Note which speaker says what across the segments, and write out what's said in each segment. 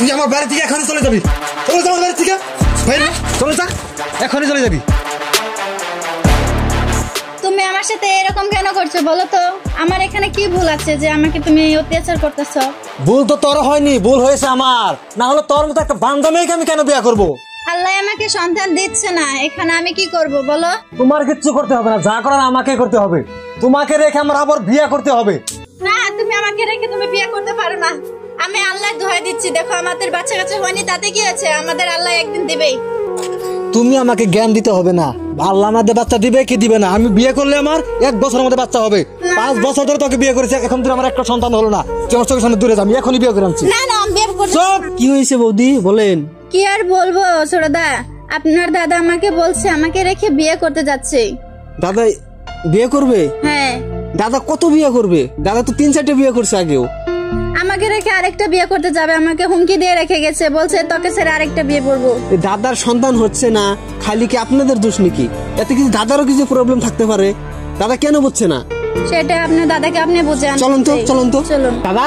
Speaker 1: তুই আমার বাড়ি থেকে এখনই চলে যাবি। চলে যা আমার বাড়ি থেকে, চলে যা, এখনই চলে যাবি।
Speaker 2: তুমি আমার সাথে এরকম কেন করছো বলো তো? আমার এখানে কি ভুল আছে যে আমাকে তুমি অত্যাচার করতেছো?
Speaker 1: ভুল তো তোর হয়নি, ভুল হয়েছে আমার। না হলে তোর মতো একটা বান্দা মেয়েকে আমি কেন বিয়ে করবো?
Speaker 2: আল্লাহ আমাকে সন্তান দিচ্ছে না, এখানে আমি কি করব বলো?
Speaker 1: তোমার কিচ্ছু করতে হবে না, যা করার আমাকে করতে হবে। তোমাকে রেখে আমার আবার বিয়ে করতে হবে।
Speaker 2: না, তুমি আমাকে রেখে তুমি বিয়ে করতে পারো না। আমি আল্লাহ দোহাই দিচ্ছি, দেখো আমাদের বাচ্চা কাচ্চা হয়নি, তাতে কি আছে? আমাদের আল্লাহ একদিন দিবেই।
Speaker 1: তুমি আমাকে জ্ঞান দিতে হবে না, আল্লাহ আমাদের বাচ্চা দিবে কি দিবে না। আমি বিয়ে করলে আমার 1 বছরের মধ্যে বাচ্চা হবে। 5 বছর ধরে তোকে বিয়ে করেছি, এখন তুই আমার একটা সন্তান হলো না। তুই আমার চোখের সামনে দূরে যা, আমি এখনই বিয়ে করে আনছি।
Speaker 2: না না, আমি বিয়ে করব।
Speaker 1: সব কি হয়েছে বৌদি বলেন?
Speaker 2: কি আর বলবো ছোটদা, আপনার দাদা আমাকে বলছে আমাকে রেখে বিয়ে করতে যাচ্ছে।
Speaker 1: দাদা বিয়ে করবে?
Speaker 2: হ্যাঁ।
Speaker 1: দাদা কত বিয়ে করবে? দাদা তো 3-4টে বিয়ে করছে আগেও।
Speaker 2: আমাকে রেখে আরেকটা বিয়ে করতে যাবে, আমাকে হুমকি দিয়ে রেখে গেছে, বলছে তোকে ছেড়ে আরেকটা বিয়ে করবো।
Speaker 1: দাদার সন্তান হচ্ছে না, খালি কি আপনাদের দোষ নাকি? এতে কিছু দাদারও কিছু প্রবলেম থাকতে পারে। দাদা কেন বুঝছে না?
Speaker 2: সেটা আপনার দাদাকে আপনি বুঝান।
Speaker 1: চলুন তো, চলুন তো।
Speaker 2: চলুন।
Speaker 1: দাদা,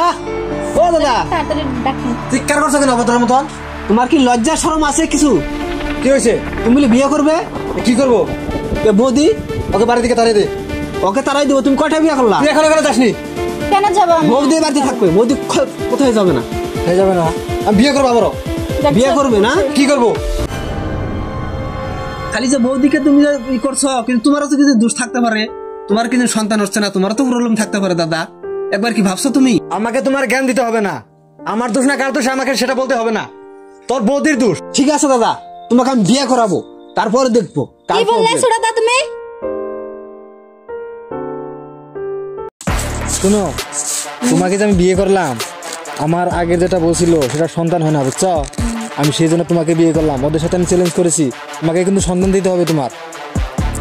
Speaker 1: ও দাদা,
Speaker 2: তাড়াতাড়ি ডাকুন।
Speaker 1: চিৎকার করছো কেন অভদ্রের মতন? তোমার কি লজ্জা শরম আছে কিছু? কি হয়েছে? তুমি বিয়ে করবে? কি করবো? বৌদি ওকে বাড়ি থেকে তাড়িয়ে দে। ওকে তাড়াই দেবো। তুমি কয়টা বিয়ে করলা? তুই এখন এখানে যাসনি
Speaker 2: কেন যাবো?
Speaker 1: বৌদি বাড়িতে থাকবে। বৌদি কোথায় যাবে না? হয়ে যাবে না। আমি বিয়ে করবো আবারও। বিয়ে করবে না? কি করবো? খালি যে বৌদিকে তুমি ই করছো, কিন্তু তোমারও তো কিছু দোষ থাকতে পারে। তোমার কিছু সন্তান হচ্ছে না, তোমারও তো প্রবলেম থাকতে পারে। দাদা একবার কি ভাবছো তুমি? আমাকে তোমার জ্ঞান দিতে হবে না। আমার দোষ না কার দোষ আমাকে সেটা বলতে হবে না, তোর বৌদির দোষ। ঠিক আছে দাদা, তোমাকে আমি বিয়ে করাবো, তারপরে দেখবো।
Speaker 2: কি বললে ছোটদা তুমি?
Speaker 1: শোনো, তোমাকে যে আমি বিয়ে করলাম, আমার আগে যেটা বলছিল সেটা সন্তান হয় না, বুঝছো? আমি সেই জন্য তোমাকে বিয়ে করলাম। ওদের সাথে আমি চ্যালেঞ্জ করেছি, তোমাকে কিন্তু সন্তান দিতে হবে। তোমার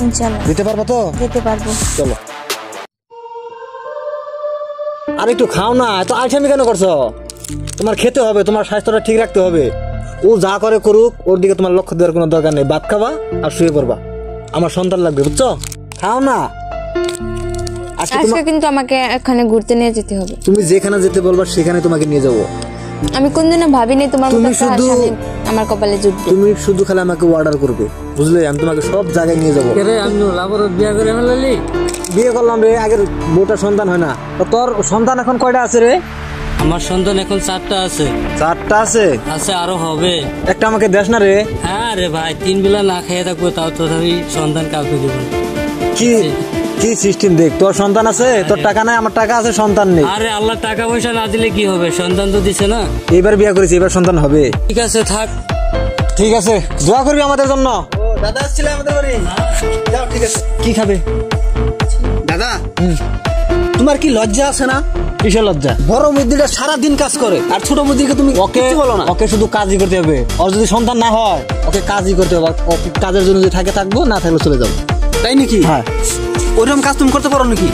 Speaker 2: ইনশাআল্লাহ
Speaker 1: দিতে পারবো তো?
Speaker 2: দিতে পারবো।
Speaker 1: চলো। আর একটু খাও না, এত আলসামি কেন করছো? তোমার খেতে হবে, তোমার স্বাস্থ্যটা ঠিক রাখতে হবে। ও যা করে করুক, ওর দিকে তোমার লক্ষ্য দেওয়ার কোনো দরকার নেই। ভাত খাবা আর শুয়ে পড়বা। আমার সন্তান লাগবে, বুঝছো? খাও না।
Speaker 3: আজকে কিন্তু আমাকে এখানে ঘুরতে নিয়ে যেতে হবে।
Speaker 1: তুমি যেখানে যেতে বলবা সেখানে তোমাকে নিয়ে যাবো।
Speaker 3: আমি কোনদিনও ভাবিনি তোমার মতো একটা স্বামী আমার কপালে জুটবে।
Speaker 1: তুমি শুধু খালি আমাকে অর্ডার করবে, বুঝলে? আমি তোমাকে সব জায়গায় নিয়ে যাবো। আমি বিয়ে করে ফেলালি? বিয়ে করলাম রে, আগের বউটা সন্তান হয় না। তোর সন্তান এখন কয়টা আছে রে?
Speaker 4: আমার সন্তান এখন 4টা আছে।
Speaker 1: 4টা আছে?
Speaker 4: আছে, আরো হবে।
Speaker 1: একটা আমাকে দেশ না রে?
Speaker 4: হ্যাঁ রে ভাই, 3 বেলা না খেয়ে থাকবো, তাও তথাপি সন্তান কাউকে দিব না।
Speaker 1: কি সিস্টেম দেখ, তোর সন্তান আছে, তোর টাকা নাই, আমার টাকা আছে, সন্তান নেই।
Speaker 4: আরে আল্লাহ টাকা পয়সা না দিলে কি হবে? সন্তান তো দিছে না।
Speaker 1: এবার বিয়ে করেছি, এবার সন্তান হবে।
Speaker 4: ঠিক আছে থাক।
Speaker 1: ঠিক আছে, দোয়া করবি আমাদের জন্য। দাদা আসছিল আমাদের বাড়ি। যাও, ঠিক আছে। কি খাবে দাদা? তোমার কি লজ্জা আছে না? কিসের লজ্জা? বড় মুদিটা সারাদিন কাজ করে, আর ছোট মুদিকে তুমি ওকে বলো না। ওকে শুধু কাজই করতে হবে। ওর যদি সন্তান না হয়, ওকে কাজই করতে হবে। ওকে কাজের জন্য যদি থাকে থাকবো, না থাকলে চলে যাবো। তাই নাকি? হ্যাঁ। ওইরকম কাজ তুমি করতে পারো নাকি?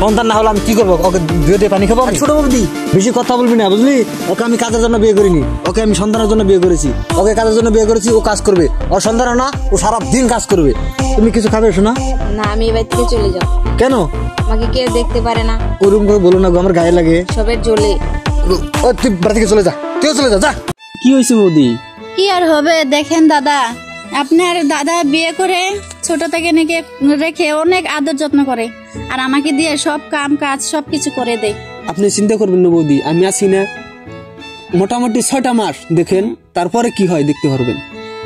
Speaker 1: সন্তান না হলে আমি কি করবো? ওকে ধুয়ে দিয়ে পানি খাবো? ছোট বৌদি বেশি কথা বলবি না, বুঝলি? ওকে আমি কাজের জন্য বিয়ে করিনি, ওকে আমি সন্তানের জন্য বিয়ে করেছি। ওকে কাজের জন্য বিয়ে করেছি, ও কাজ করবে। ওর সন্তান না, ও সারা দিন কাজ করবে। তুমি কিছু খাবে শোনা?
Speaker 3: না, আমি এবার থেকে চলে যাও।
Speaker 1: কেন?
Speaker 3: আমাকে কেউ দেখতে পারে না।
Speaker 1: ওরকম করে বলো না গো, আমার গায়ে লাগে।
Speaker 3: সবের জ্বলে।
Speaker 1: ও তুই বাড়ি থেকে চলে যা, তুইও চলে যা। যা। কি হয়েছে বৌদি?
Speaker 2: কি আর হবে? দেখেন দাদা, আপনার দাদা বিয়ে করে ছোট থেকে রেখে অনেক আদর যত্ন করে, আর আমাকে দিয়ে সব কাম কাজ সবকিছু করে দেয়।
Speaker 1: আপনি চিন্তা করবেন না বৌদি, আমি আছি না। মোটামুটি 6টা মাস দেখেন, তারপরে কি হয় দেখতে পারবেন।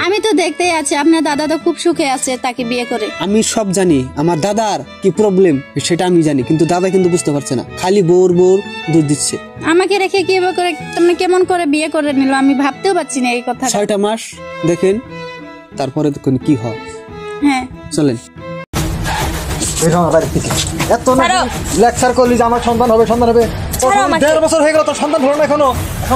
Speaker 2: আমি তো দেখতেই আছি, আপনার দাদা তো খুব সুখে আছে তাকে বিয়ে করে।
Speaker 1: আমি সব জানি, আমার দাদার কি প্রবলেম সেটা আমি জানি, কিন্তু দাদা কিন্তু বুঝতে পারছে না, খালি বোর দুধ দিচ্ছে।
Speaker 2: আমাকে রেখে কিভাবে করে, তুমি কেমন করে বিয়ে করে নিল? আমি ভাবতেও পারছি না এই কথা।
Speaker 1: 6টা মাস দেখেন, তারপরে দেখুন কি হয়।
Speaker 2: হ্যাঁ
Speaker 1: চলেন। এত লেকচার করলি যে আমার সন্তান হবে, সন্তান হবে। 1.5 বছর হয়ে গেল, তোর সন্তান হলো না এখনো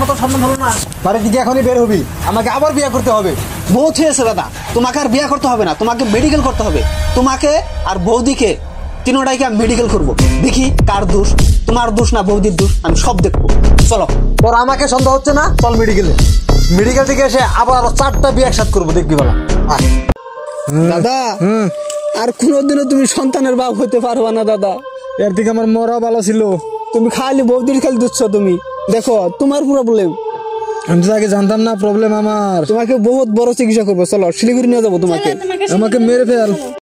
Speaker 1: তোর সন্তান হলো না। বাড়ি থেকে এখনই বের হবি, আমাকে আবার বিয়ে করতে হবে। বহুত হয়েছে দাদা, তোমাকে আর বিয়ে করতে হবে না, তোমাকে মেডিকেল করতে হবে। তোমাকে আর বৌদিকে তিনোটাইকে আমি মেডিকেল করবো। দেখি কার দোষ, তোমার দোষ না বৌদির দোষ, আমি সব দেখবো। চলো। তোর আমাকে সন্দেহ হচ্ছে না? চল মেডিকেলে। মেডিকেল থেকে এসে আবার 4টা বিয়ে একসাথে করবো, দেখবি বলা। দাদা, আর কোনোদিনও তুমি সন্তানের বাপ হইতে পারবা না দাদা। এর থেকে আমার মরা ভালো ছিল। তুমি খালি বৌদির খেল দিচ্ছ। তুমি দেখো তোমার প্রবলেম,
Speaker 5: আমি তো আগে জানতাম না প্রবলেম আমার।
Speaker 1: তোমাকে বহুত বড় চিকিৎসা করবো, চলো শিলিগুড়ি নিয়ে যাবো তোমাকে।
Speaker 2: চলো, তোমাকে
Speaker 5: আমাকে মেরে ফেল।